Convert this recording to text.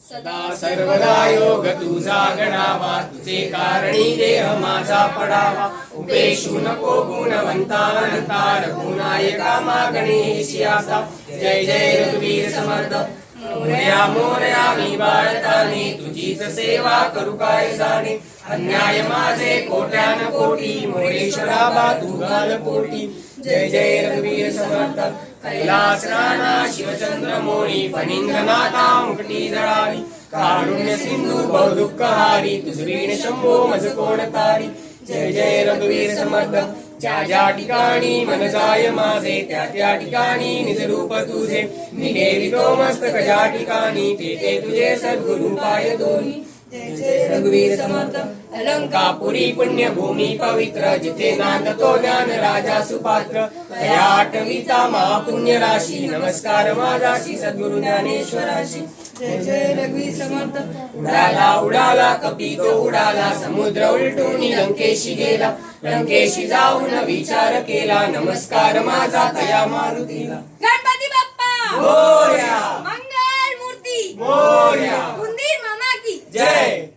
सदा सर्वदा योग तुझा गणावा, तुझे कारणी देह माझा पडावा. उपेशू नको गुणवंता अनंता, रघुनायका मा गणेशी आसा. जय जय रघुवीर समर्थ. मोरया मोरया मी बाळताने, तुझीच सेवा करू काय जाणे. अन्याय माझे कोट्यान कोटी, मोरेश्वरा बा तू घाल पोटी. जय जय रघुवीर समर्थ. कैलास राणा शिवचंद्र मोळी, फणींद्रनाथा मुकटी जळावी. कारुण्य सिंधू बहुदुःख हारी, तुझवीण शंभो मज कोण तारी. जय जय रघुवीर समर्थ. ज्या ज्या ठिकाणी मन जाय माझे, त्या त्या ठिकाणी निज रूप तुझे. मी ठेवितो मस्तक ज्या ठिकाणी, ते तुझे सद्गुरु पाय दोन्ही. जय जय रघुवीर समर्थ. अलंकापुरी पुण्यभूमी पवित्र, जिथे नांदतो ज्ञान राजा सुपात्र. दया आठविता महापुण्य राशी, नमस्कार माझाशी सद्गुरु ज्ञानेश्वराशी. जय जय रघुवीर समर्थ. उडाला उडाला कपी तो उडाला, समुद्र उलटून लंकेशी गेला. लंकेशी जाऊन विचार केला, नमस्कार माझा तया मारुतीला. गणपती बाप्पा मोरया. मंगल मूर्ती मोरया. उंदीर मामा की जय.